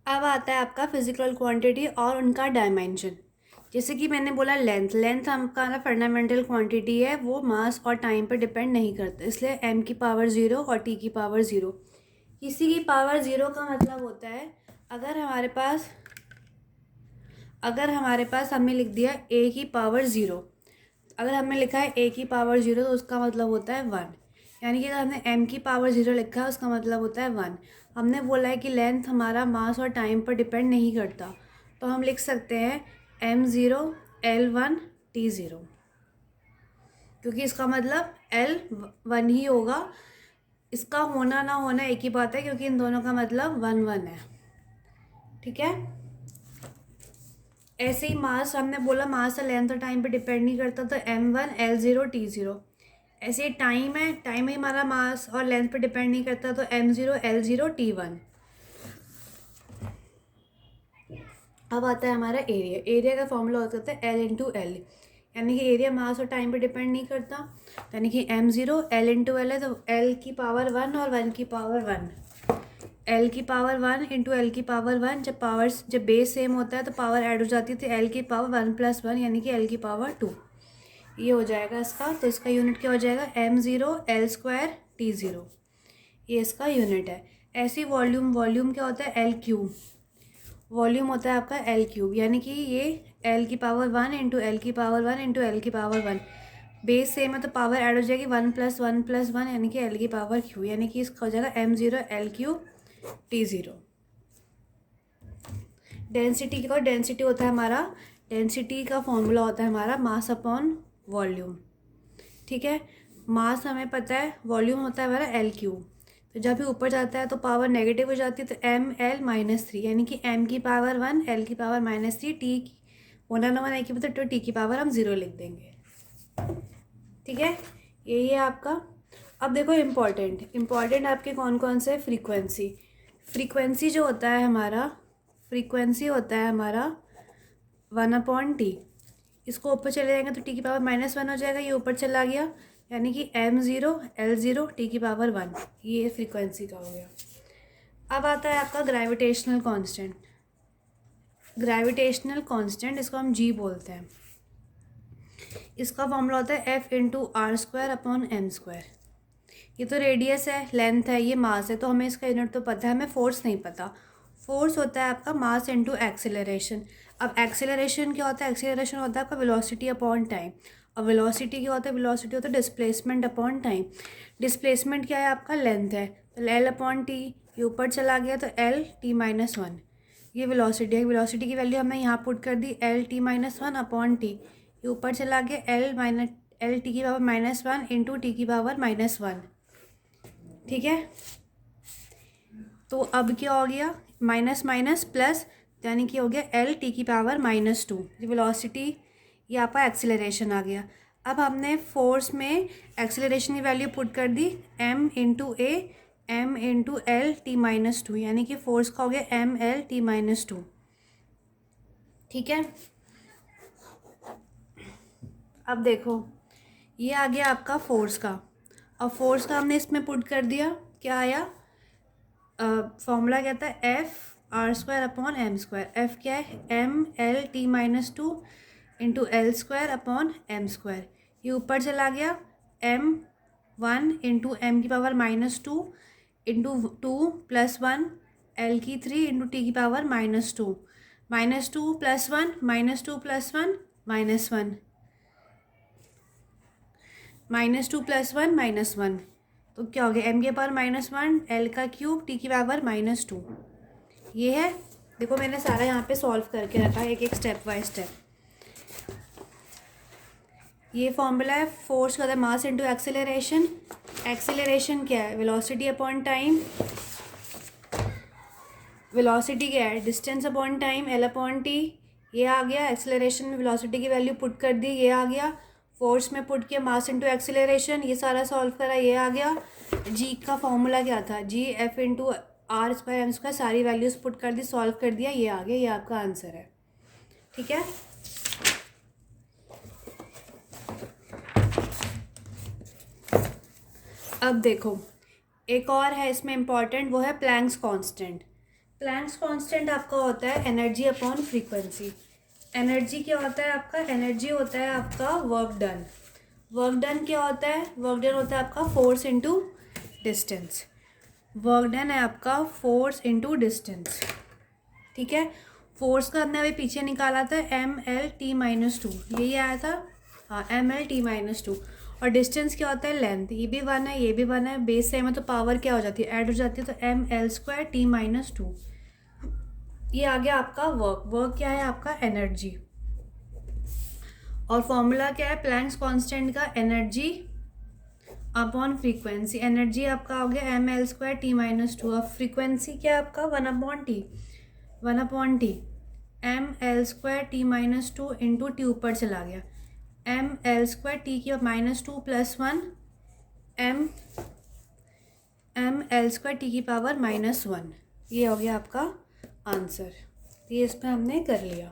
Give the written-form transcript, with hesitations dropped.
अब आता है आपका फिजिकल क्वांटिटी और उनका डायमेंशन। जैसे कि मैंने बोला लेंथ आपका फंडामेंटल क्वांटिटी है, वो मास और टाइम पर डिपेंड नहीं करता, इसलिए m की पावर 0 और t की पावर 0। किसी की पावर 0 का मतलब होता है अगर हमारे पास हमने लिख दिया a की पावर 0। अगर हमने लिखा है a की पावर 0 तो उसका मतलब होता है 1। यानी कि अगर हमने m की पावर 0 लिखा है उसका मतलब होता है 1। हमने बोला है कि लेंथ हमारा मास और टाइम पर डिपेंड नहीं करता, तो हम लिख सकते हैं m0 l1 t0, क्योंकि इसका मतलब l1 ही होगा। इसका होना ना होना एक ही बात है, क्योंकि इन दोनों का मतलब 1 1 है। ठीक है। ऐसे ही मास, हमने बोला मास और लेंथ और टाइम पे डिपेंड नहीं करता, तो m1 l0 t0। ऐसे ही टाइम है, टाइम ही हमारा मास और लेंथ पे डिपेंड नहीं करता, तो m0 l0 t1। अब आता है हमारा एरिया। एरिया का फॉर्मूला होता है l इंटू एल, यानी कि एरिया मास और टाइम पे डिपेंड नहीं करता। यानी कि m0 l इंटू एल है, तो l की पावर 1 और 1 की पावर 1। एल की पावर 1 इंटू एल की पावर 1, जब बेस सेम होता है तो पावर ऐड हो जाती है, तो एल की पावर 1 + 1 यानी कि एल की पावर 2। ये हो जाएगा इसका। तो इसका यूनिट क्या हो जाएगा, m0 l² t0। ये इसका यूनिट है। ऐसी वॉल्यूम क्या होता है, l³ वॉल्यूम होता है आपका l³, यानी कि ये l की पावर 1 इंटू एल की पावर 1 इंटू एल की पावर 1। बेस सेम है तो पावर ऐड हो जाएगी 1 + 1 + 1 यानी कि l की पावर q, यानी कि इसका हो जाएगा m0 l³ t0। डेंसिटी होता है हमारा, डेंसिटी का फॉर्मूला होता है हमारा मास अपॉन वॉल्यूम। ठीक है। मास हमें पता है, वॉल्यूम होता है हमारा l³। तो जब भी ऊपर जाता है तो पावर नेगेटिव हो जाती है, तो ml-3 यानी कि m की पावर 1 l की पावर -3 t होना ना होना एक ही मतलब, तो t की पावर हम 0 लिख देंगे। ठीक है, यही है आपका। अब देखो इम्पॉर्टेंट आपके कौन कौन से, फ्रीक्वेंसी जो होता है हमारा, फ्रीक्वेंसी होता है हमारा 1/t। इसको ऊपर चले जाएंगे तो t की पावर -1 हो जाएगा, ये ऊपर चला गया, यानी कि m0 l0 t की पावर 1। ये फ्रीक्वेंसी का हो गया। अब आता है आपका ग्रेविटेशनल कांस्टेंट। ग्रेविटेशनल कांस्टेंट इसको हम g बोलते हैं। इसका फॉर्मूला होता है f इंटू r²/m²। ये तो रेडियस है, लेंथ है, ये मास है, तो हमें इसका यूनिट तो पता है, हमें फोर्स नहीं पता। फोर्स होता है आपका मास इंटू एक्सेलरेशन। अब एक्सेलरेशन क्या होता है, एक्सेलरेशन होता है आपका वेलोसिटी अपॉन टाइम। और वेलोसिटी क्या होता है, वेलोसिटी होता है डिस्प्लेसमेंट अपॉन टाइम। डिस्प्लेसमेंट क्या है आपका, लेंथ है, तो l/t। ये ऊपर चला गया तो l t-1। ये वेलोसिटी है, वेलोसिटी की वैल्यू हमने यहाँ पुट कर दी l t-1 अपॉन t। ये ऊपर चला गया l t की पावर -1 इंटू t की पावर -1। ठीक है। तो अब क्या हो गया, माइनस माइनस प्लस, यानी कि हो गया l t की पावर -2। ये वेलोसिटी, ये आपका एक्सेलरेशन आ गया। अब हमने फोर्स में एक्सेलरेशन की वैल्यू पुट कर दी m into a m into l t-2, यानी कि फोर्स का हो गया m l t-2। ठीक है। अब देखो, ये आ गया आपका फोर्स का। अब फोर्स का हमने इसमें पुट कर दिया, क्या आया, फॉर्मूला क्या था, f r²/m²। f क्या है, m l t-2 into l²/m²। ये ऊपर चला गया m1 इंटू m की power -2 into 2 + 1 l3 into t की पावर -2। -2 + 1 -2 + 1 -1 -2 + 1 -1। तो क्या हो गया, m के पावर -1 l³ t की पावर -2। ये है। देखो मैंने सारा यहाँ पे सॉल्व करके रखा है, एक एक स्टेप बाय स्टेप। ये फॉर्मूला है फोर्स का, मास इंटू एक्सेलरेशन। एक्सेलरेशन क्या है, वेलोसिटी अपॉन टाइम। वेलोसिटी क्या है, डिस्टेंस अपॉन टाइम, l/t। ये आ गया। एक्सेलरेशन में वेलोसिटी की वैल्यू पुट कर दी, ये आ गया। फोर्स में पुट किया मास इंटू एक्सेलरेशन, ये सारा सॉल्व करा, ये आ गया। जी का फॉर्मूला क्या था, जी f इंटू r²/m²। सारी वैल्यूज पुट कर दी, सॉल्व कर दिया, ये आ गया। ये आपका आंसर है। ठीक है। अब देखो, एक और है इसमें इम्पॉर्टेंट, वो है प्लैंक्स कांस्टेंट। प्लैंक्स कांस्टेंट आपका होता है एनर्जी अपॉन फ्रीक्वेंसी। एनर्जी क्या होता है आपका? एनर्जी होता है आपका वर्क डन। वर्क डन क्या होता है? वर्क डन होता है आपका force into distance. Work done है आपका फोर्स इनटू डिस्टेंस, ठीक है। फोर्स का हमने अभी पीछे निकाला था mL/t-2, यही आया था, हाँ mL/t-2। और डिस्टेंस क्या होता है? लेंथ। ये भी 1 है, ये भी 1 है, बेस सेम है तो पावर क्या हो जाती है? ऐड हो जाती है, तो mL²t-2। ये आ गया आपका वर्क। वर्क क्या है आपका? एनर्जी। और फॉर्मूला क्या है प्लैंक्स कांस्टेंट का? Energy upon frequency. एनर्जी आपका हो गया mL²t-2। अब फ्रीक्वेंसी क्या है आपका? 1/t। 1/t mL²t-2 into T ऊपर चला गया, mL²t की -2 + 1 mL²t की पावर -1। ये हो गया आपका आंसर। ये इसमें हमने कर लिया।